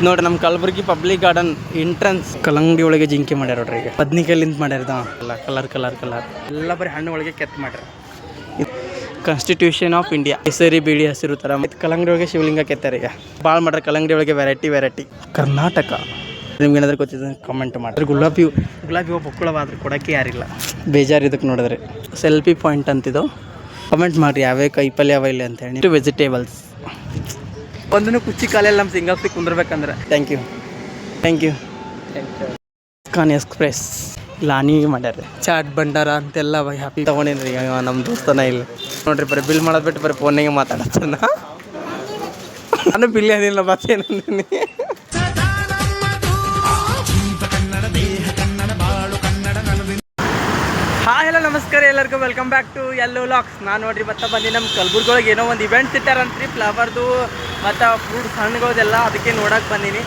ನೋಡ್ರಿ ನಮ್ಮ Kalaburagi public garden entrance ಕಲ್ಲಂಗಡಿ ಒಳಗೆ ಜಿಂಕೆ ಮಾಡ್ಯಾರ ನೋಡ್ರಿ. ಈಗ ಬದ್ನಿಕಾಯಿಲಿಂದ ಮಾಡ್ಯಾರ ಎಲ್ಲ ಕಲರ್ ಎಲ್ಲ ಬರೀ ಹಣ್ಣು ಒಳಗೆ ಕೆತ್ತ ಮಾಡ್ಯಾರ. ಕಾನ್ಸ್ಟಿಟ್ಯೂಷನ್ ಆಫ್ ಇಂಡಿಯಾ ಕೇಸರಿ ಬಿಳಿ ಹಸಿರು ಥರ ಮತ್ತು ಕಲ್ಲಂಗಡಿ ಒಳಗೆ ಶಿವಲಿಂಗ ಕೆತ್ತಾರೆ. ಈಗ ಭಾಳ ಮಾಡ್ರೆ ಕಲ್ಲಂಗಡಿ ಒಳಗೆ ವೆರೈಟಿ ಕರ್ನಾಟಕ. ನಿಮ್ಗೆ ಏನಾದ್ರು ಗೊತ್ತಿದೆ ಕಮೆಂಟ್ ಮಾಡಿರಿ. ಗುಲಾಬಿ ಹೂವು ಬೊಕ್ಕಳವಾದ್ರೆ ಕೊಡೋಕ್ಕೆ ಯಾರಿಲ್ಲ, ಬೇಜಾರು ಇದಕ್ಕೆ ನೋಡಿದ್ರೆ. ಸೆಲ್ಫಿ ಪಾಯಿಂಟ್ ಅಂತಿದ್ದು ಕಮೆಂಟ್ ಮಾಡಿರಿ ಯಾವ್ಯಾವ ಕಾಯಿಪಲ್ಯ ಯಾವ ಇಲ್ಲ ಅಂತ ಹೇಳಿ. ವೆಜಿಟೇಬಲ್ಸ್ ಒಂದೂ ಕುಚ್ಚಿ ಕಾಲೆಲ್ಲ ನಮ್ಮ ಸಿಂಗಲ್ಸಿಗೆ ಕುಂದಿರ್ಬೇಕಂದ್ರೆ ಥ್ಯಾಂಕ್ ಯು ಖಾನ್ ಎಕ್ಸ್ಪ್ರೆಸ್ ಲಾನಿ ಮಾಡ್ಯಾರ. ಚಾಟ್ ಭಂಡಾರ ಅಂತೆಲ್ಲ ಹ್ಯಾಪಿ ತೊಗೊಂಡೇನ್ರಿ. ನಮ್ಮ ದೋಸ್ತನ ಇಲ್ಲ ನೋಡ್ರಿ, ಬರೀ ಬಿಲ್ ಮಾಡೋದು ಬಿಟ್ಟು ಬರೀ ಫೋನಿಗೆ ಮಾತಾಡತ್ತಾನ. ನಾನು ಬಿಲ್ ಅದಿಲ್ಲ ಮತ್ತೇನಂದಿನಿ. ಹಾಯ್ ಹಲೋ ನಮಸ್ಕಾರ ಎಲ್ಲರಿಗೂ, welcome back to yellow vlogs. ನಾನು ನೋಡ್ರಿ ಮತ್ತೆ ಬಂದು ನಮ್ಮ ಕಲಬುರ್ಗಿ ಒಳಗೆ ಏನೋ ಒಂದು ಇವೆಂಟ್ಸ್ ಇಟ್ಟಾರಂತ್ರಿ, ಫ್ಲವರ್ದು ಮತ್ತು ಫ್ರೂಟ್ಸ್ ಹಣ್ಣುಗಳದೆಲ್ಲ. ಅದಕ್ಕೆ ನೋಡೋಕೆ ಬಂದೀನಿ.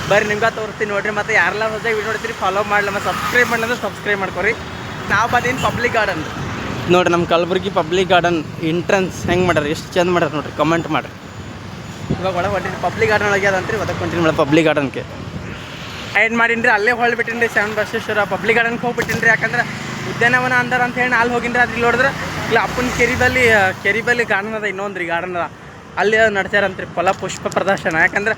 ಬರ್ರಿ ನಿಮ್ಗೆ ತೋರಿಸ್ತೀನಿ ನೋಡಿರಿ. ಮತ್ತು ಯಾರೆಲ್ಲ ಹೊಸದಾಗಿ ವಿಡಿಯೋ ನೋಡ್ತೀರಿ ಫಾಲೋ ಮಾಡಲಿ, ಮತ್ತು ಸಬ್ಸ್ಕ್ರೈಬ್ ಮಾಡಿದ್ರೆ ಸಬ್ಸ್ಕ್ರೈಬ್ ಮಾಡ್ಕೊರಿ. ನಾವು ಬಂದೀನಿ ಪಬ್ಲಿಕ್ ಗಾರ್ಡನ್ ನೋಡಿರಿ. ನಮ್ಮ ಕಲಬುರ್ಗಿ ಪಬ್ಲಿಕ್ ಗಾರ್ಡನ್ ಎಂಟ್ರೆನ್ಸ್ ಹೆಂಗೆ ಮಾಡ್ಯಾರ, ಎಷ್ಟು ಚಂದ ಮಾಡ್ಯಾರ ನೋಡಿರಿ. ಕಮೆಂಟ್ ಮಾಡಿರಿ. ಇವಾಗ ಒಳಗೆ ಹೊಂಟಿನಿ ಪಬ್ಲಿಕ್ ಗಾರ್ಡನ್ ಒಳಗೆ ಅದಂತ್ರಿ, ಒದಕ್ಕೆ ಹೊಂಟಿನಿ ಮೇಡಮ್ ಪಬ್ಲಿಕ್ ಗಾರ್ಡನ್ಗೆ. ಆ್ಯಡ್ ಮಾಡೀನಿ ರೀ, ಅಲ್ಲೇ ಹೊಳ್ಬಿಟ್ಟಿನಿ ರೀ. ಶರಣ ಬಸವೇಶ್ವರ ಪಬ್ಲಿಕ್ ಗಾರ್ಡನ್ಗೆ ಹೋಗ್ಬಿಟ್ಟಿನಿ ರೀ. ಯಾಕಂದ್ರೆ ಉದ್ಯಾನವನ ಅಂದಾರ ಅಂತ ಹೇಳಿ ಅಲ್ಲಿ ಹೋಗಿನ್ರಿ. ಅದು ಇಲ್ಲಿ ನೋಡಿದ್ರೆ ಇಲ್ಲ ಅಪ್ಪನ ಕೆರಿ ಬಲ್ಲಿ ಗಾರ್ಡನ್ ಅದ, ಇನ್ನೊಂದು ರೀ ಗಾರ್ಡನ್ ಅದ, ಅಲ್ಲಿ ನಡ್ಸ್ಯಾರಂತ್ರಿ ಫಲಪುಷ್ಪ ಪ್ರದರ್ಶನ. ಯಾಕಂದ್ರೆ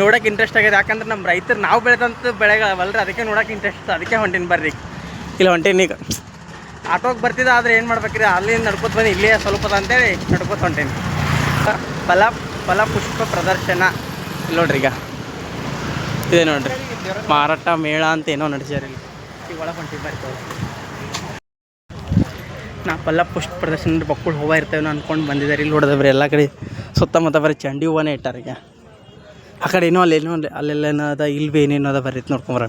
ನೋಡೋಕೆ ಇಂಟ್ರೆಸ್ಟ್ ಆಗಿದೆ. ಯಾಕಂದ್ರೆ ನಮ್ಮ ರೈತರು ನಾವು ಬೆಳೆದಂಥ ಬೆಳೆಗಳವಲ್ರಿ, ಅದಕ್ಕೆ ನೋಡೋಕೆ ಇಂಟ್ರೆಸ್ಟ್. ಅದಕ್ಕೆ ಹೊಂಟೀನಿ ಬರ್ರಿ. ಇಲ್ಲಿ ಹೊಂಟೀನಿ. ಈಗ ಆಟೋಗೆ ಬರ್ತಿದ್ದ, ಆದರೆ ಏನು ಮಾಡ್ಬೇಕ್ರಿ, ಅಲ್ಲಿಂದ ನಡ್ಕೊತ ಬಂದು ಇಲ್ಲೇ ಸ್ವಲ್ಪ ಅಂತೇಳಿ ನಡ್ಕೊತ ಹೊಂಟೀನಿ. ಫಲಪುಷ್ಪ ಪ್ರದರ್ಶನ ಇಲ್ಲಿ ನೋಡ್ರಿ. ಈಗ ಇದೆ ನೋಡ್ರಿ, ಮಾರಾಟ ಮೇಳ ಅಂತ ಏನೋ ನಡೆಸ್ಯಾರ ಇಲ್ಲಿ. ಈಗ ಒಳಗೆ ಹೊಂಟೀನಿ ಬರ್ತೀವಿ. ನಾ ಫಲಪುಷ್ಪ ಪ್ರದರ್ಶನ ಬಕ್ಕುಳು ಹೂವು ಇರ್ತೇವೆ ಅಂದ್ಕೊಂಡು ಬಂದಿದ್ದಾರೆ. ಇಲ್ಲಿ ನೋಡಿದ್ರೆ ಎಲ್ಲ ಕಡೆ ಸುತ್ತಮುತ್ತ ಬರೀ ಚಂಡಿ ಹೂವನೇ ಇಟ್ಟಾರ. ಈಗ ಆ ಕಡೆ ಏನೋ ಅಲ್ಲೆಲ್ಲ ಏನೋ ಅದ, ಇಲ್ಲಿ ಭೀ ಏನೇನೋ ಅದ, ಬರೀ ನೋಡ್ಕೊಂಬರ.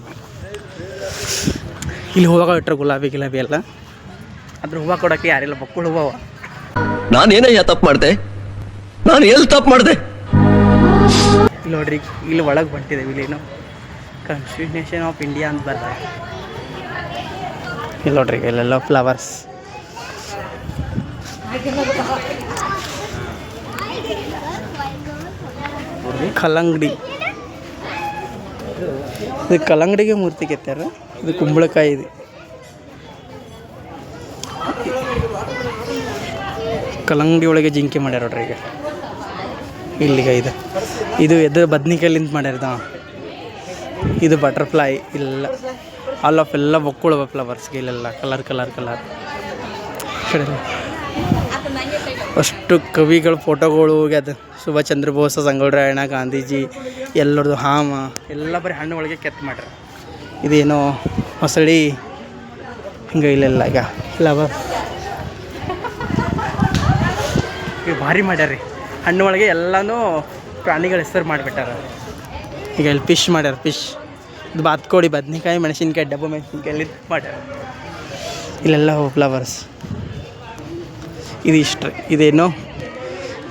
ಇಲ್ಲಿ ಹೂವಾಗ ಇಟ್ಟರೆ ಗುಲಾಬಿ ಎಲ್ಲ, ಅದ್ರ ಹೂವು ಕೊಡೋಕ್ಕೆ ಯಾರಿಲ್ಲ, ಬಕ್ಕುಳು ಹೂವು. ನಾನೇನಯ್ಯ ತಪ್ಪು ಮಾಡಿದೆ, ನಾನು ಎಲ್ಲಿ ತಪ್ಪು ಮಾಡಿದೆ? ಇಲ್ಲಿ ನೋಡ್ರಿ, ಇಲ್ಲಿ ಒಳಗೆ ಬಂಟಿದ್ದೇವೆ. ಇಲ್ಲಿ ಏನೋ ಕಾನ್ಸ್ಟಿಟ್ಯೂಷನ್ ಆಫ್ ಇಂಡಿಯಾ ಅಂತ ಬರ್ತಾರೆ. ಇಲ್ಲಿ ನೋಡ್ರಿ, ಇಲ್ಲೆಲ್ಲ ಫ್ಲವರ್ಸ್. ಕಲ್ಲಂಗಡಿ, ಇದು ಕಲ್ಲಂಗಡಿಗೆ ಮೂರ್ತಿ ಕೆತ್ತಾರ. ಇದು ಕುಂಬಳಕಾಯಿ ಇದೆ. ಕಲ್ಲಂಗಡಿ ಒಳಗೆ ಜಿಂಕೆ ಮಾಡ್ಯಾರ ನೋಡ್ರಿ. ಈಗ ಇಲ್ಲಿಗ ಇದು ಎದ್ದು ಬದ್ನಿಕಾಯಿಲಿಂದ ಮಾಡ್ಯಾರ. ಇದು ಬಟರ್ಫ್ಲೈ. ಇಲ್ಲ ಎಲ್ಲ ಬೊಕ್ಕುಳವ ಫ್ಲವರ್ಸ್ಗೆ. ಇಲ್ಲೆಲ್ಲ ಕಲರ್ ಕಡೆ ಅಷ್ಟು ಕವಿಗಳ ಫೋಟೋಗಳು ಅದು. ಸುಭಾಷ್ ಚಂದ್ರ ಬೋಸ್, ಸಂಗೊಳ್ಳಿ ರಾಯಣ್ಣ, ಗಾಂಧೀಜಿ ಎಲ್ಲರದು ಹಾಮ ಎಲ್ಲ ಬರೀ ಹಣ್ಣು ಒಳಗೆ ಕೆತ್ತ ಮಾಡ್ಯಾರ. ಇದೇನೋ ಮೊಸಳಿ ಹಿಂಗೆ ಇಲ್ಲೆಲ್ಲ. ಈಗ ಫ್ಲವರ್ ಈಗ ಭಾರಿ ಮಾಡ್ಯಾರ ರೀ. ಹಣ್ಣು ಒಳಗೆ ಎಲ್ಲನೂ ಪ್ರಾಣಿಗಳ ಹೆಸರು ಮಾಡಿಬಿಟ್ಟಾರ. ಈಗ ಇಲ್ಲಿ ಫಿಶ್ ಮಾಡ್ಯಾರ. ಇದು ಬಾತ್ಕೋಡಿ, ಬದ್ನಿಕಾಯಿ, ಮೆಣಸಿನ್ಕಾಯಿ, ಡಬ್ಬ ಮೆಣಸಿನ್ಕಾಯಿ ಮಾಡ್ಯಾರ. ಇಲ್ಲೆಲ್ಲ ಫ್ಲವರ್ಸ್. ಇದು ಇಷ್ಟು ರೀ. ಇದೇನೋ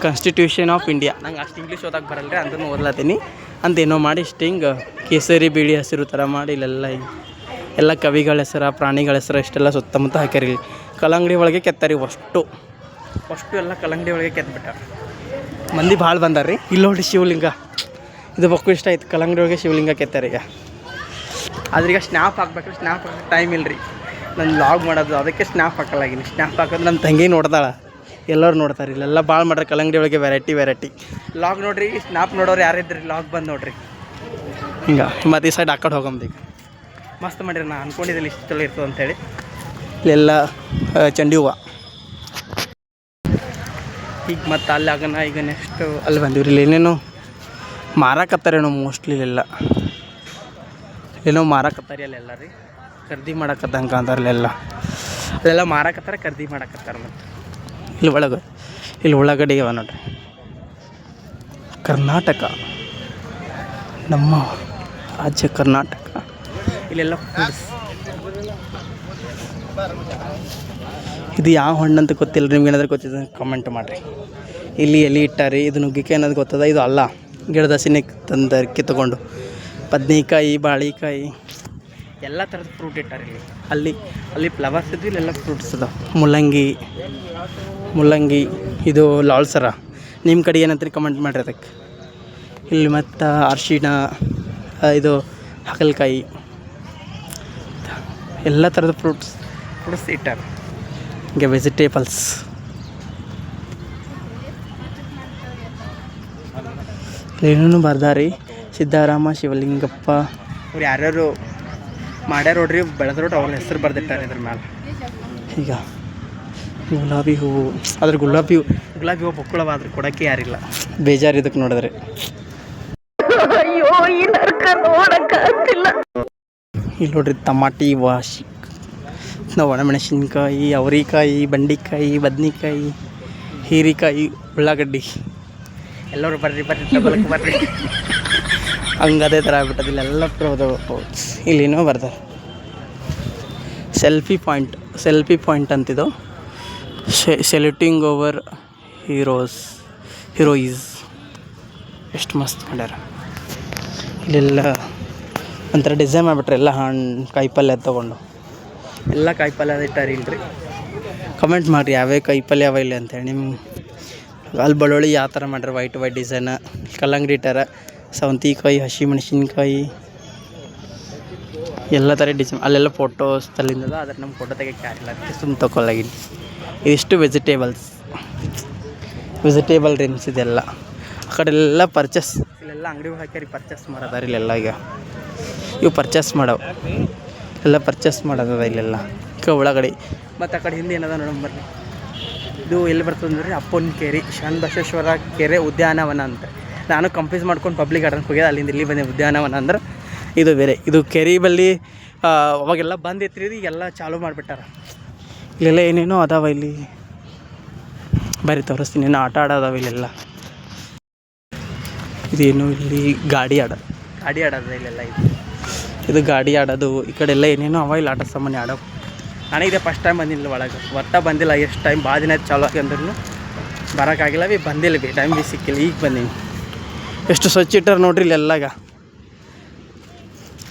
ಕಾನ್ಸ್ಟಿಟ್ಯೂಷನ್ ಆಫ್ ಇಂಡಿಯಾ. ನಂಗೆ ಅಷ್ಟು ಇಂಗ್ಲೀಷ್ ಓದಕ್ಕೆ ಬರಲ್ಲ ರೀ, ಅಂತೂ ಓದ್ಲತ್ತೀನಿ ಅಂತೇನೋ ಮಾಡಿ ಇಷ್ಟು ಹಿಂಗೆ ಕೇಸರಿ ಬಿಳಿ ಹಸಿರು ಥರ ಮಾಡಿ ಇಲ್ಲೆಲ್ಲ ಎಲ್ಲ ಕವಿಗಳ ಹೆಸರು, ಪ್ರಾಣಿಗಳ ಹೆಸರು ಇಷ್ಟೆಲ್ಲ ಸುತ್ತಮುತ್ತ ಹಾಕ್ಯಾರಿ. ಕಲ್ಲಂಗಡಿ ಒಳಗೆ ಕೆತ್ತಾರಿ. ಅಷ್ಟು ಎಲ್ಲ ಕಲ್ಲಂಗಡಿ ಒಳಗೆ ಕೆತ್ಬಿಟ್ಟಾರ. ಮಂದಿ ಭಾಳ ಬಂದಾರ ರೀ. ಇಲ್ಲಿ ನೋಡಿ ಶಿವಲಿಂಗ, ಇದು ಬಕ್ಕು ಇಷ್ಟ ಆಯ್ತು. ಕಲ್ಲಂಗಡಿ ಒಳಗೆ ಶಿವಲಿಂಗ ಕೆತ್ತಾರೆ. ಈಗ ಆದ್ರೆ ಈಗ ಸ್ನ್ಯಾಪ್ ಹಾಕ್ಬೇಕ್ರಿ. ಸ್ನ್ಯಾಪ್ ಹಾಕಕ್ಕೆ ಟೈಮ್ ಇಲ್ಲ ರೀ, ನಾನು ಲಾಗ್ ಮಾಡೋದು. ಅದಕ್ಕೆ ಸ್ನ್ಯಾಪ್ ಹಾಕಲಾಗಿನಿ. ಸ್ನ್ಯಾಪ್ ಹಾಕೋದು ನಮ್ಮ ತಂಗಿ ನೋಡ್ದಾಳ, ಎಲ್ಲರೂ ನೋಡ್ತಾರೆ. ಇಲ್ಲೆಲ್ಲ ಭಾಳ ಮಾಡ್ರೆ ಕಲ್ಲಂಗಡಿ ಒಳಗೆ ವೆರೈಟಿ ಲಾಗ್ ನೋಡ್ರಿ. ಸ್ನ್ಯಾಪ್ ನೋಡೋರು ಯಾರಿದ್ರಿ ಲಾಗ್ ಬಂದು ನೋಡ್ರಿ. ಹಿಂಗೆ ಮತ್ತು ಈ ಸೈಡ್ ಆ ಕಡೆ ಹೋಗಂದು. ಈಗ ಮಸ್ತ್ ಮಾಡಿರಿ. ನಾನು ಅಂದ್ಕೊಂಡಿದ್ದಿಲ್ಲ ಇಷ್ಟು ಚಲೋ ಇರ್ತದೆ ಅಂಥೇಳಿ. ಇಲ್ಲೆಲ್ಲ ಚಂಡಿ ಹೂವು. ಈಗ ಮತ್ತು ಅಲ್ಲಿ ಆಗೋಣ. ಈಗ ನೆಕ್ಸ್ಟ್ ಅಲ್ಲಿ ಬಂದೀವ್ರಿ. ಇಲ್ಲಿ ಏನೇನೋ ಮಾರಾಕತ್ತಾರೇನೋ ಮೋಸ್ಟ್ಲಿ. ಇಲ್ಲೆಲ್ಲ ಏನೋ ಮಾರಾಕತ್ತಾರೆ ಅಲ್ಲೆಲ್ಲ ರೀ. ಖರೀದಿ ಮಾಡಕತ್ತಂಗೆ ಅಂತಾರಲ್ಲೆಲ್ಲ. ಅಲ್ಲೆಲ್ಲ ಮಾರಾಕತ್ತಾರೆ, ಖರೀದಿ ಮಾಡಕತ್ತಾರೆ. ಮತ್ತು ಇಲ್ಲಿ ಒಳಗಡೆ ಇವ ನೋಡ್ರಿ. ಕರ್ನಾಟಕ, ನಮ್ಮ ರಾಜ್ಯ ಕರ್ನಾಟಕ. ಇಲ್ಲೆಲ್ಲ ಫ್ರೂಟ್ಸ್. ಇದು ಯಾವ ಹಣ್ಣು ಅಂತ ಗೊತ್ತಿಲ್ಲ. ನಿಮ್ಗೆ ಏನಾದರೂ ಗೊತ್ತಿದೆ ಕಮೆಂಟ್ ಮಾಡಿರಿ. ಇಲ್ಲಿ ಎಲೆ ಇಟ್ಟಾರಿ. ಇದು ನುಗ್ಗಿಕಾಯಿ ಅನ್ನೋದು ಗೊತ್ತದ. ಇದು ಅಲ್ಲ, ಗಿಡದ ಸಿನೆ ತಂದು ಕಿತ್ತುಕೊಂಡು. ಬದ್ನಿಕಾಯಿ, ಬಾಳಿಕಾಯಿ ಎಲ್ಲ ಥರದ ಫ್ರೂಟ್ ಇಟ್ಟಾರೆ ಇಲ್ಲಿ. ಅಲ್ಲಿ ಫ್ಲವರ್ಸ್ ಇದ್ದು, ಇಲ್ಲೆಲ್ಲ ಫ್ರೂಟ್ಸ್ ಅದ. ಮುಲ್ಲಂಗಿ ಇದು ಲಾಲ್ಸರ. ನಿಮ್ಮ ಕಡೆ ಏನಂತೀರಿ ಕಮೆಂಟ್ ಮಾಡಿರಿ. ಅದಕ್ಕೆ ಇಲ್ಲಿ ಮತ್ತು ಅರಿಶಿಣ, ಇದು ಹಾಗಲಕಾಯಿ, ಎಲ್ಲ ಥರದ ಫ್ರೂಟ್ಸ್ ಇಟ್ಟಾರೆ. ಹೀಗೆ ವೆಜಿಟೇಬಲ್ಸ್. ಏನೇನು ಬರ್ದಾರಿ. ಸಿದ್ದಾರಾಮ ಶಿವಲಿಂಗಪ್ಪ ಅವ್ರು ಯಾರ್ಯಾರು ಮಾಡ್ಯಾರ ನೋಡ್ರಿ, ಬೆಳೆದ್ರೋಡ್ರಿ ಅವ್ರ ಹೆಸರು ಬರ್ದಿಟ್ಟಾರೆ ಇದ್ರ ಮ್ಯಾಲೆ. ಈಗ ಗುಲಾಬಿ ಹೂವು, ಅದ್ರ ಗುಲಾಬಿ ಹೂವು ಬೊಕ್ಕಳವಾದ್ರೆ ಕೊಡೋಕ್ಕೆ ಯಾರಿಲ್ಲ, ಬೇಜಾರು ಇದಕ್ಕೆ ನೋಡಿದ್ರೆ. ಇಲ್ಲಿ ನೋಡ್ರಿ ಟಮಾಟಿ ವಾಶಿ, ಒಣಮೆಣಸಿನ್ಕಾಯಿ, ಅವರೆಕಾಯಿ, ಬೆಂಡೆಕಾಯಿ, ಬದ್ನೆಕಾಯಿ, ಹೀರೆಕಾಯಿ, ಉಳ್ಳಾಗಡ್ಡಿ. ಎಲ್ಲರೂ ಬರ್ರಿ ಬರ್ರಿ ಹಂಗೆ ಅದೇ ಥರ ಆಗ್ಬಿಟ್ಟದ. ಇಲ್ಲೆಲ್ಲ ಇಲ್ಲೇನೋ ಬರ್ತಾರೆ. ಸೆಲ್ಫಿ ಪಾಯಿಂಟ್ ಅಂತಿದ್ದು. Saluting over heroes. ಎಷ್ಟು ಮಸ್ತ್ ಮಾಡ್ಯಾರ. ಇಲ್ಲೆಲ್ಲ ಒಂಥರ ಡಿಸೈನ್ ಮಾಡಿಬಿಟ್ರೆ ಎಲ್ಲ ಹಣ್ಣು ಕಾಯಿಪಲ್ಯ ತೊಗೊಂಡು ಎಲ್ಲ ಕಾಯಿಪಲ್ಯ ಇಟ್ಟಾರೆ. ಇಲ್ರಿ ಕಮೆಂಟ್ ಮಾಡಿರಿ ಯಾವ್ಯಾವ ಕಾಯಿಪಲ್ಯ ಯಾವ ಇಲ್ಲ ಅಂತೇಳಿ. ನಿಮ್ಮ ಅಲ್ಲಿ ಬೆಳ್ಳುಳ್ಳಿ ಯಾವ ಥರ ಮಾಡ್ಯಾರ, ವೈಟ್ ಡಿಸೈನ. ಕಲ್ಲಂಗಡಿ ಇಟ್ಟಾರ, ಸೌಂತಿಕಾಯಿ, ಹಸಿಮೆಣಸಿನ್ಕಾಯಿ, ಎಲ್ಲ ಥರ ಡಿಸೈನ್. ಅಲ್ಲೆಲ್ಲ ಫೋಟೋಸ್ ತಲ್ಲಿಂದದ, ಅದ್ರ ನಮ್ಮ ಫೋಟೋ ತೆಗಿಯೋಕ್ಕೆ ಯಾರಿಲ್ಲ, ಅದಕ್ಕೆ ಸುಮ್ಮ ತೊಗೊಳಗಿನಿ. ಇದಿಷ್ಟು ವೆಜಿಟೇಬಲ್ ರಿಮ್ಸ್ ಇದೆಲ್ಲ. ಆ ಕಡೆ ಎಲ್ಲ ಪರ್ಚೇಸ್, ಇಲ್ಲೆಲ್ಲ ಅಂಗಡಿಗಳು ಹಾಕ್ಯಾರಿ ಪರ್ಚೇಸ್ ಮಾಡೋದಾರ. ಇಲ್ಲೆಲ್ಲ ಈಗ ಇವು ಪರ್ಚೇಸ್ ಮಾಡವು, ಎಲ್ಲ ಪರ್ಚೇಸ್ ಮಾಡೋದದ ಇಲ್ಲೆಲ್ಲ. ಒಳಗಡೆ ಮತ್ತು ಆ ಕಡೆ ಹಿಂದೆ ಏನದ ನೋಡಂಬರ್ರಿ. ಇದು ಎಲ್ಲಿ ಬರ್ತದೆ ಅಂದರೆ ಅಪ್ಪನ ಕೆರೆ, ಶರಣಬಸವೇಶ್ವರ ಕೆರೆ ಉದ್ಯಾನವನ ಅಂತ. ನಾನು ಕಂಪ್ಲೀಸ್ ಮಾಡ್ಕೊಂಡು ಪಬ್ಲಿಕ್ ಗಾರ್ಡನ್ಗೆ ಹೋಗ್ಯದ, ಅಲ್ಲಿಂದ ಇಲ್ಲಿ ಬಂದೆ. ಉದ್ಯಾನವನ ಅಂದ್ರೆ ಇದು ಬೇರೆ. ಇದು ಕೆರೆ ಬಲ್ಲಿ ಅವಾಗೆಲ್ಲ ಬಂದಿತ್ತು ರೀ, ಈಗೆಲ್ಲ ಚಾಲೂ ಮಾಡಿಬಿಟ್ಟಾರ. ಇಲ್ಲೆಲ್ಲ ಏನೇನೋ ಅದಾವ. ಇಲ್ಲಿ ಬರೀ ತೋರಿಸ್ತೀನಿ, ಏನೋ ಆಟ ಆಡೋದಾವ ಇಲ್ಲೆಲ್ಲ. ಇದೇನು ಇಲ್ಲಿ ಗಾಡಿ ಆಡೋದು ಇಲ್ಲೆಲ್ಲ. ಇದು ಗಾಡಿ ಆಡೋದು. ಈ ಕಡೆ ಎಲ್ಲ ಏನೇನೋ ಅವ ಇಲ್ಲಿ ಆಟ ಸಾಮಾನ್ಯ ಆಡೋ. ನನಗಿದೆ ಫಸ್ಟ್ ಟೈಮ್ ಬಂದಿಲ್ಲ ಒಳಗೆ, ಬಂದಿಲ್ಲ. ಎಷ್ಟು ಟೈಮ್ ಭಾಳ ದಿನ ಆಯ್ತು ಚಾಲು ಆಗಿ ಅಂದ್ರೂ ಬರೋಕ್ಕಾಗಿಲ್ಲ ಬಂದಿಲ್ಲ ಟೈಮ್ ಸಿಕ್ಕಿಲ್ಲ. ಈಗ ಬಂದೀನಿ. ಎಷ್ಟು ಸ್ವಚ್ಛ ಇಟ್ಟಾರೆ ನೋಡ್ರಿ ಇಲ್ಲೆಲ್ಲಾಗ.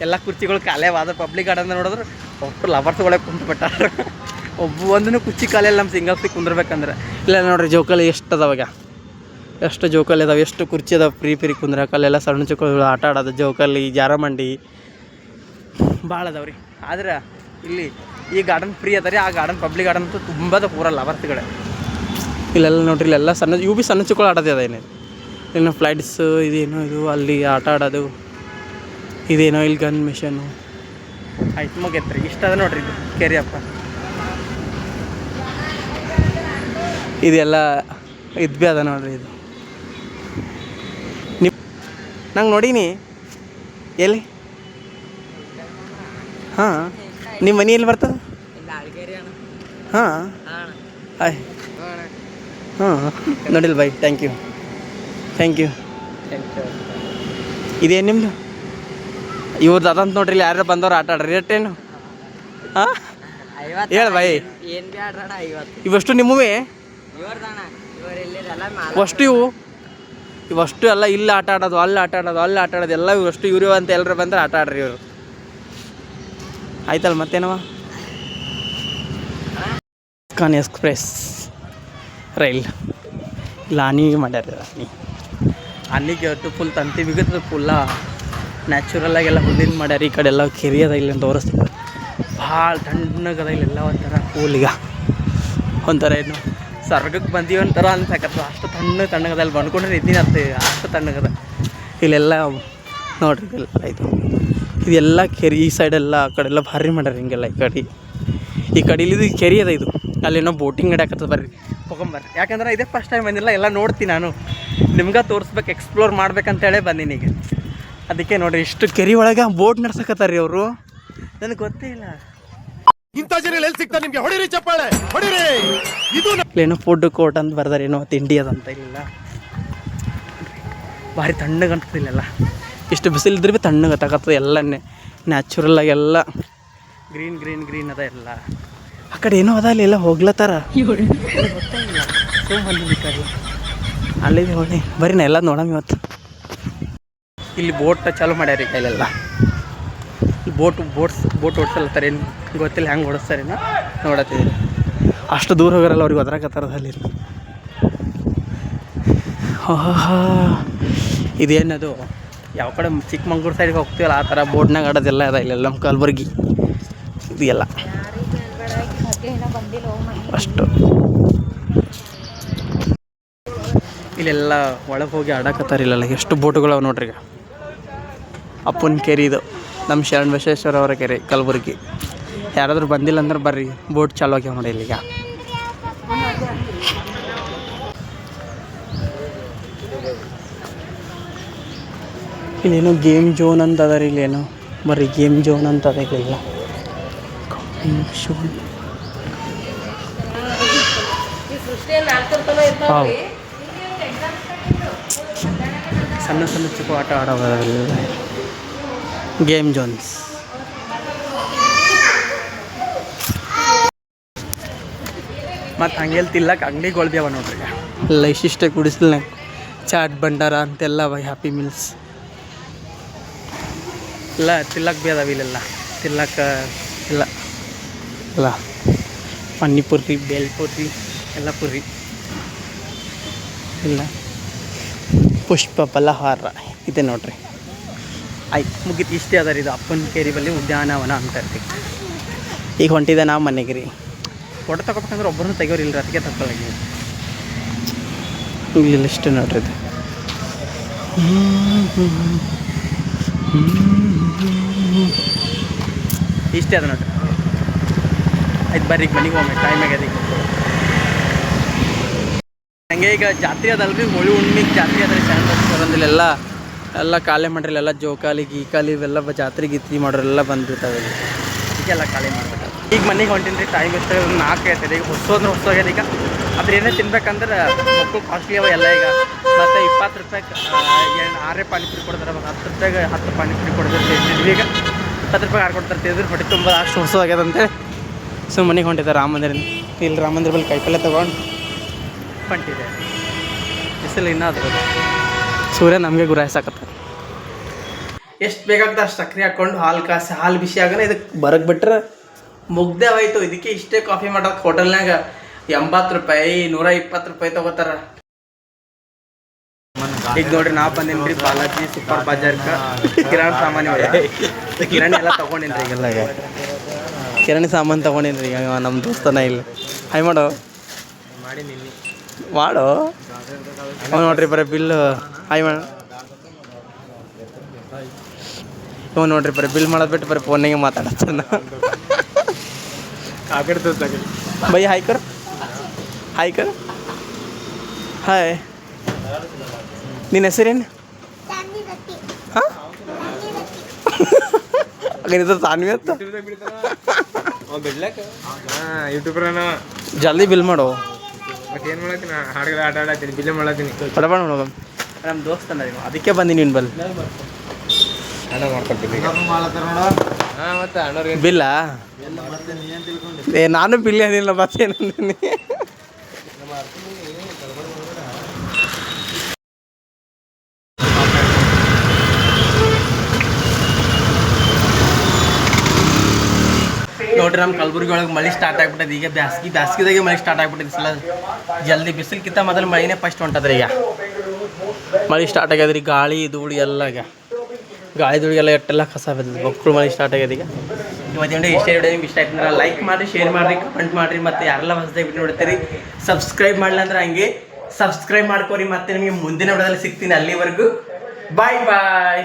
ಎಲ್ಲ ಕುರ್ಚಿಗಳು ಖಾಲಿಯಾವಾದ. ಪಬ್ಲಿಕ್ ಗಾರ್ಡನ್ ನೋಡಿದ್ರೆ ಒಟ್ಟು ಲವರ್ಸ್ಗಳೇ ಕುಂತ್ಬಿಟ್ಟಾರ. ಒಂದೂ ಕುರ್ಚಿ ಖಾಲಿ ಇಲ್ಲ ನಮ್ಮ ಸಿಂಗಲ್ಸಿಗೆ ಕುಂದ್ರಬೇಕಂದ್ರೆ. ಇಲ್ಲ ನೋಡ್ರಿ ಜೋಕಾಲಿ ಎಷ್ಟು ಅದಾವಾಗ, ಎಷ್ಟು ಜೋಕಾಲಿ ಅದಾವೆ, ಎಷ್ಟು ಕುರ್ಚಿ ಅದಾವೆ ಫ್ರೀ ಕುಂದ್ರಕ್ಕೆ. ಅಲ್ಲೆಲ್ಲ ಸಣ್ಣ ಚಿಕ್ಕಗಳು ಆಟ ಆಡೋದು, ಜೋಕಾಲಿ, ಜಾರಮಂಡಿ ಭಾಳ ಅದಾವೆ ರೀ. ಆದ್ರೆ ಇಲ್ಲಿ ಈ ಗಾರ್ಡನ್ ಫ್ರೀ ಅದ ರೀ. ಆ ಗಾರ್ಡನ್ ಪಬ್ಲಿಕ್ ಗಾರ್ಡನ್ ಅಂತೂ ತುಂಬ ಪೂರ ಲವರ್ಸ್ಗಳೇ. ಇಲ್ಲೆಲ್ಲ ನೋಡ್ರಿ, ಇಲ್ಲೆಲ್ಲ ಸಣ್ಣ ಚಿಕ್ಕಗಳು ಆಡೋದು ಅದ. ಇನ್ನು ಫ್ಲೈಟ್ಸ್ ಇದೇನೋ ಇದು ಅಲ್ಲಿ ಆಟ ಆಡೋದು, ಇದೇನೋ ಇಲ್ಲಿ ಗನ್ ಮಿಷನು ಆಯ್ತು ಮುಗಿಯತ್ತೆ ರೀ. ಇಷ್ಟ ಅದ ನೋಡ್ರಿ ಇದು ಕೆರೆಯಪ್ಪ. ಇದೆಲ್ಲ ಇದು ಭೀ ಅದ ನೋಡ್ರಿ. ಇದು ನಂಗೆ ನೋಡೀನಿ ಎಲ್ಲಿ. ಹಾಂ, ನಿಮ್ಮ ಮನೆ ಎಲ್ಲಿ ಬರ್ತದೆ? ಹಾಂ ನೋಡಿಲ್ಲ ಬಾಯ್. Thank you. ಇದೇನು ನಿಮ್ಮದು? ಇವ್ರದ್ದು ಅದಂತ ನೋಡ್ರಿ. ಇಲ್ಲಿ ಯಾರು ಬಂದವ್ರು ಆಟ ಆಡ್ರಿ. ರೇಟೇನು? ಹಾಂ ಹೇಳು ಬಾಯಿ. ಇವಷ್ಟು ನಿಮ್ಮವೇ? ಅಷ್ಟು ಇವಷ್ಟು ಎಲ್ಲ ಇಲ್ಲಿ ಆಟ ಆಡೋದು, ಅಲ್ಲಿ ಆಟ ಆಡೋದು ಎಲ್ಲ ಇವಷ್ಟು ಇವ್ರು ಅಂತ ಎಲ್ಲರೂ ಬಂದ್ರೆ ಆಟ ಆಡ್ರಿ ಇವರು. ಆಯ್ತಲ್ಲ ಮತ್ತೇನವ. ಖಾನ್ ಎಕ್ಸ್ಪ್ರೆಸ್ ರೈಲ್ ಇಲ್ಲ ಆನಿಗೆ ಮಾಡ್ಯಾರ. ಆನಿಗೆ ಒಟ್ಟು ಫುಲ್ ತಂತಿ ಬಿಗುತ್ತೆ, ಫುಲ್ಲ ನ್ಯಾಚುರಲ್ಲಾಗೆಲ್ಲ ಹುಲ್ಲಿಂದ ಮಾಡ್ಯಾರ. ಈ ಕಡೆ ಎಲ್ಲ ಕೆರೆ ಅದ ಇಲ್ಲಿ ತೋರಿಸ್ತಾರೆ. ಭಾಳ ತಣ್ಣಗದ ಇಲ್ಲೆಲ್ಲ. ಒಂಥರ ಕೂಲಿಗ ಒಂಥರ ಏನು ಸ್ವರ್ಗಕ್ಕೆ ಬಂದೀವಿ ಒಂಥರ ಅನ್ಸಕತ್ತ. ಅಷ್ಟು ತಣ್ಣಗದ. ಅಲ್ಲಿ ಬಂದ್ಕೊಂಡ್ರೆ ಇದ್ದೀನಿ ಅತ್ತೆ, ಅಷ್ಟು ತಣ್ಣಗದ ಇಲ್ಲೆಲ್ಲ ನೋಡ್ರಿ. ಇದೆಲ್ಲ ಇದೆಲ್ಲ ಕೆರೆ. ಈ ಸೈಡೆಲ್ಲ ಆ ಕಡೆಲ್ಲ ಭಾರಿ ಮಾಡ್ಯಾರ ಹಿಂಗೆಲ್ಲ. ಈ ಕಡೆ ಇಲ್ಲಿದು ಕೆರೆ ಅದ. ಇದು ಅಲ್ಲೇನೋ ಬೋಟಿಂಗ್ ನಡ್ಯಾಕತ್ತದ. ಬರ್ರಿ ಹೋಗೊಂಬರ್ರಿ. ಯಾಕಂದ್ರೆ ಇದೇ ಫಸ್ಟ್ ಟೈಮ್ ಬಂದಿಲ್ಲ, ಎಲ್ಲ ನೋಡ್ತೀನಿ ನಾನು. ನಿಮ್ಗೆ ತೋರಿಸ್ಬೇಕು, ಎಕ್ಸ್ಪ್ಲೋರ್ ಮಾಡ್ಬೇಕಂತೇಳಿ ಬಂದೀನಿ ಈಗ. ಅದಕ್ಕೆ ನೋಡಿರಿ ಇಷ್ಟು ಕೆರೆ ಒಳಗೆ ಬೋಟ್ ನಡ್ಸಕತ್ತಾರ ರೀ ಅವರು. ನನಗೆ ಗೊತ್ತೇ ಇಲ್ಲ ಇಂಥ ಜನ ಎಲ್ಲಿ ಸಿಗ್ತಾರೆ ನಿಮಗೆ. ಹೊಡಿರಿ ಚಪ್ಪಾಳೆ ಹೊಡಿರಿ. ಇದು ಏನೋ ಫುಡ್ ಕೋರ್ಟ್ ಅಂತ ಬರ್ದಾರೆ, ಏನೋ ತಿಂಡಿ ಅದಂತ. ಇಲ್ಲ ಭಾರಿ ತಣ್ಣಗಂತದಿಲ್ಲೆಲ್ಲ. ಇಷ್ಟು ಬಿಸಿಲಿದ್ರೆ ಭೀ ತಣ್ಣಗತ್ತಾಗತ್ತದ. ಎಲ್ಲ ನ್ಯಾಚುರಲ್ಲಾಗಿ ಎಲ್ಲ ಗ್ರೀನ್ ಅದ ಎಲ್ಲ. ಆ ಕಡೆ ಏನೋ ಅದ ಅಲ್ಲಿ ಎಲ್ಲ ಹೋಗ್ಲತ್ತಾರ. ಗೊತ್ತಾಗಿಲ್ಲ ಬಂದಿದ್ದಲ್ಲ ಅಲ್ಲಿದೆ. ಹೊಳ್ಳಿ ಬರೀ ನಾ ಎಲ್ಲ ನೋಡಮ್ ಇವತ್ತು. ಇಲ್ಲಿ ಬೋಟ್ ಚಾಲೂ ಮಾಡ್ಯಾರ ಈ ಕೈಲೆಲ್ಲ. ಬೋಟ್ ಓಡಿಸಲತ್ತಾರೆ. ಏನು ಗೊತ್ತಿಲ್ಲ ಹೆಂಗೆ ಓಡಿಸ್ತಾರೇನೋ ನೋಡತ್ತಿದ್ದೀರಿ. ಅಷ್ಟು ದೂರ ಹೋಗಾರಲ್ಲ ಅವ್ರಿಗೆ ಒದರಾಕತ್ತಾರದ ಅಲ್ಲಿ. ಇದೇನದು ಯಾವ ಕಡೆ ಚಿಕ್ಕಮಂಗ್ಳೂರು ಸೈಡ್ಗೆ ಹೋಗ್ತೀವಲ್ಲ ಆ ಥರ ಬೋಟ್ನಾಗ ಆಡೋದೆಲ್ಲ ಅದ ಇಲ್ಲೆಲ್ಲ ನಮ್ಮ ಕಲಬುರ್ಗಿ ಇದು ಎಲ್ಲ ಅಷ್ಟು. ಇಲ್ಲೆಲ್ಲ ಒಳಗೆ ಹೋಗಿ ಆಡಕತ್ತಾರ ಇಲ್ಲೆಲ್ಲ ಎಷ್ಟು ಬೋಟುಗಳವ ನೋಡ್ರಿ. ಈಗ ಅಪ್ಪನ ಕೆರೆ ಇದು ನಮ್ಮ ಶರಣ ಬಸವೇಶ್ವರ ಅವರ ಕೆರೆ ಕಲಬುರ್ಗಿ. ಯಾರಾದರೂ ಬಂದಿಲ್ಲ ಅಂದ್ರೆ ಬರ್ರಿ, ಬೋಟ್ ಚಾಲು ಆಗ್ಯಾವ ನೋಡಿ ಇಲ್ಲಿಗ. ಇಲ್ಲೇನೋ ಗೇಮ್ ಝೋನ್ ಅಂತ ಅದ ರೀ. ಇಲ್ಲೇನೋ ಬರ್ರಿ ಗೇಮ್ ಝೋನ್ ಅಂತ ಅದ ಇಲ್ಲ ಸಣ್ಣ ಸಣ್ಣ ಚಿಕ್ಕ ಆಟ ಆಡೋದಿಲ್ಲ. ಗೇಮ್ ಝೋನ್ಸ್ ಮತ್ತು ಹಂಗೆ ತಿಲ್ಲಕ್ಕೆ ಅಂಗಡಿಗಳು ಭೀ ಅವ ನೋಡ್ರಿ. ಎಲ್ಲ ಇಷ್ಟಿಷ್ಟೇ ಕುಡಿಸ್ಲಿನಾಗ ಚಾಟ್ ಭಂಡಾರ ಅಂತೆಲ್ಲ ಅವ, ಹ್ಯಾಪಿ ಮೀಲ್ಸ್ ಇಲ್ಲ ತಿಲ್ಲಕ್ಕೆ ಭೀ ಅದಾವ ಇಲ್ಲೆಲ್ಲ. ತಿಲ್ಲಕ್ಕೆ ಇಲ್ಲ ಇಲ್ಲ ಪಾನಿಪುರಿ, ಬೇಲ್ಪುರಿ ಎಲ್ಲ ಪುರಿ ಇಲ್ಲ. ಪುಷ್ಪ ಫಲಹಾರ ಇದೆ ನೋಡ್ರಿ. ಆಯ್ತು ಮುಗಿತು, ಇಷ್ಟೇ ಅದ ರೀ. ಇದು ಅಪ್ಪನ ಕೇರಿ ಬಲ್ಲಿ ಉದ್ಯಾನವನ ಅಂತ ಇರ್ತೀವಿ. ಈಗ ಹೊಂಟಿದೆ ನಾವು ಮನೆಗೆ ರೀ. ಫೋಟೋ ತಗೋಬೇಕಂದ್ರೆ ಒಬ್ಬರನ್ನು ತೆಗಿಯೋರಿಲ್ಲ ರೀ, ಅದಕ್ಕೆ ತಗೊಳಗಿ ಇಲ್ಲ. ಇಷ್ಟೇ ನೋಡ್ರಿ ಇದು. ಇಷ್ಟೇ ಅದ ನೋಡ್ರಿ. ಆಯ್ತು ಬರ್ರಿ ಈಗ ಮನೆಗೆ ಹೋಗ್ಬೇಕು, ಟೈಮ್ ಆಗ್ಯದ ಈಗ. ಹಂಗೆ ಈಗ ಜಾತ್ರೆ ಅದಲ್ರಿ, ಹೋಳಿ ಹುಣ್ಣಿಮೆಗೆ ಜಾತ್ರೆ ಅದ ರೀ ಶರಣಬಸವೇಶ್ವರಂದಲ್ಲೆಲ್ಲ. ಎಲ್ಲ ಕಾಲೇ ಮಾಡ್ರಿ, ಎಲ್ಲ ಜೋಕಾಲಿ ಗೀಕಾಲಿ ಇವೆಲ್ಲ ಜಾತ್ರೆ ಗೀತ್ರಿ ಮಾಡೋರೆಲ್ಲ ಬಂದ್ಬಿಡ್ತಾವೆ. ಇದಕ್ಕೆಲ್ಲ ಕಾಲೇ ಮಾಡ್ಬೇಕು. ಈಗ ಮನೆಗೆ ಹೊಂಟೀನಿ ರೀ. ಟೈಮ್ ಎಷ್ಟು 4 ಆಗ್ತದೆ. ಈಗ ಹೊಸೋಗ್ಯದ ಈಗ. ಅದ್ರ ಏನೇ ತಿನ್ಬೇಕಂದ್ರೆ ಮಕ್ಕಳು ಕಾಸ್ಟ್ಲಿ ಅವ ಎಲ್ಲ. ಈಗ ಮತ್ತು 20 ರೂಪಾಯಿಗೆ 6 ಪಾನಿಪುರಿ ಕೊಡ್ತಾರೆ, 10 ರೂಪಾಯಿಗೆ 10 ಪಾನಿಪುರಿ ಕೊಡ್ತಾರೆ. ಈಗ 10 ರೂಪಾಯಿಗೆ 6 ಕೊಡ್ತಾರೆ. ತಿಂದ್ರೆ ಹೊಟ್ಟೆ ತುಂಬ ಅಷ್ಟು ಹೊಸೋಗ್ಯದ ಅಂತೇಳಿ ಮನೆಗೆ ಹೊಂಟಿದ್ದಾರೆ. ರಾಮ ಮಂದಿರ ಇಲ್ಲಿ ರಾಮ ಮಂದಿರ ಬಲ್ಲಿ ಕೈಪಲ್ಲೆ ತೊಗೊಂಡು ಹೊಂಟಿದೆ. ಬಿಸಿಲು ಇನ್ನೂ ಅದ್ರ ಸೂರ್ಯ ನಮಗೆ ಗುರಾಯಿಸಾಕತ್ತ. ಎಷ್ಟು ಬೇಕಾಗ್ತದೆ ಅಷ್ಟು ಸಕ್ಕರೆ ಹಾಕ್ಕೊಂಡು ಹಾಲು ಬಿಸಿ ಆಗೋಣ. ಇದಕ್ಕೆ ಬರಕ್ಕೆ ಬಿಟ್ರೆ ಮುಗ್ದೆ ಹೋಯ್ತು. ಇದಕ್ಕೆ ಇಷ್ಟೇ ಕಾಫಿ ಮಾಡೋದು ಹೋಟೆಲ್ನಾಗ 80 ರೂಪಾಯಿ 120 ರೂಪಾಯಿ ತೊಗೋತಾರ. ಈಗ ನೋಡ್ರಿ ನಾ ಬಂದೀನಿ ರೀ ಬಾಲಾಜಿ ಸೂಪರ್ ಬಾಜಾರ್ಗೆ. ಕಿರಾಣಿ ಸಾಮಾನು ಕಿರಾಣಿ ಎಲ್ಲ ತೊಗೊಂಡಿನಿ ರೀ. ಈಗೆಲ್ಲ ಕಿರಾಣಿ ಸಾಮಾನು ತೊಗೊಂಡಿನಿ ರೀ. ಈಗ ನಮ್ಮ ದೋಸ್ತನ ಇಲ್ಲ. ಹಾಯ್ ಮಾಡೋ ಮಾಡೋ ಅವ್ ನೋಡ್ರಿ ಬರೀ ಬಿಲ್. ಹಾಯ್ ಮಾಡ ಇವ್ ನೋಡ್ರಿ ಬರೀ ಬಿಲ್ ಮಾಡೋದು ಬಿಟ್ಟು ಬರೀ ಫೋನಿಗೆ ಮಾತಾಡತ್ತಾನ. ಭೈ ಹಾಯ್ ಕರ್, ಹಾಯ್ ಕರ್, ಹಾಯ್. ನಿನ್ನ ಹೆಸರೇನು? ಹಾಂ ಹಾಗಾದ್ರೆ ತಾನ್ವಿ ಅಂತ ಜಲ್ದಿ ಬಿಲ್ ಮಾಡೋ. ಏನು ಮಾಡತ್ತೀನಿ, ಹಾಡುಗಳ ಆಟ ಆಡತ್ತೀನಿ, ಬಿಲ್ ಮಾಡತ್ತೀನಿ. ಪಡಬಾಣ ನೋಡೋದು ನಮ್ಮ ದೋಸ್ತನ ರೀ, ಅದಕ್ಕೆ ಬಂದೀನಿ ನಿನ್ನ ಬಲ್. ಹಣ ಮಾಡ್ಕೊಡ್ತೀನಿ. ಹಾಂ ಮತ್ತೆ ಅಣ್ಣವ್ರಿಗೆ ಬಿಲ್ಲ ನಾನು ಬಿಲ್ ಏನಿಲ್ಲ ಮತ್ತೇನಂತೀನಿ. ನೋಡ್ರಿ ನಮ್ಮ ಕಲಬುರ್ಗಿ ಒಳಗೆ ಮಳೆ ಸ್ಟಾರ್ಟ್ ಆಗ್ಬಿಟ್ಟದೆ. ಈಗ ಬ್ಯಾಸ್ಗಿದಾಗೆ ಮಳೆ ಸ್ಟಾರ್ಟ್ ಆಗ್ಬಿಟ್ಟಿದೆ. ಸಲ ಜಲ್ದಿ ಬಿಸಿಲ್ಕಿಂತ ಮೊದಲು ಮಳೆನೇ ಫಸ್ಟ್ ಹೊಂಟದ್ರಿ. ಈಗ ಮಳೆ ಸ್ಟಾರ್ಟ್ ಆಗ್ಯದ್ರಿ. ಗಾಳಿ ಧೂಳಿ ಎಲ್ಲ ಈಗ ಗಾಳಿ ಧೂಳಿ ಎಲ್ಲ ಎಟ್ಟೆಲ್ಲ ಕಸ ಬಿದ್ದದ. ಮಕ್ಕಳು ಮಳೆ ಸ್ಟಾರ್ಟ್ ಆಗ್ಯದ. ಈಗ ಇವತ್ತಿನ ಇಷ್ಟೇ ವಿಡಿಯೋ ನಿಮ್ಗೆ ಇಷ್ಟ ಆಯ್ತು ಅಂದ್ರೆ ಲೈಕ್ ಮಾಡಿರಿ, ಶೇರ್ ಮಾಡಿರಿ, ಕಮೆಂಟ್ ಮಾಡಿರಿ. ಮತ್ತು ಯಾರೆಲ್ಲ ಹೊಸದಾಗಿ ಬಿಟ್ಟು ನೋಡ್ತೀರಿ ಸಬ್ಸ್ಕ್ರೈಬ್ ಮಾಡಲಿಲ್ಲ ಅಂದ್ರೆ ಹಂಗೆ ಸಬ್ಸ್ಕ್ರೈಬ್ ಮಾಡ್ಕೋರಿ. ಮತ್ತೆ ನಿಮಗೆ ಮುಂದಿನ ವಿಡಿಯೋದಲ್ಲಿ ಸಿಗ್ತೀನಿ. ಅಲ್ಲಿವರೆಗೂ ಬಾಯ್ ಬಾಯ್.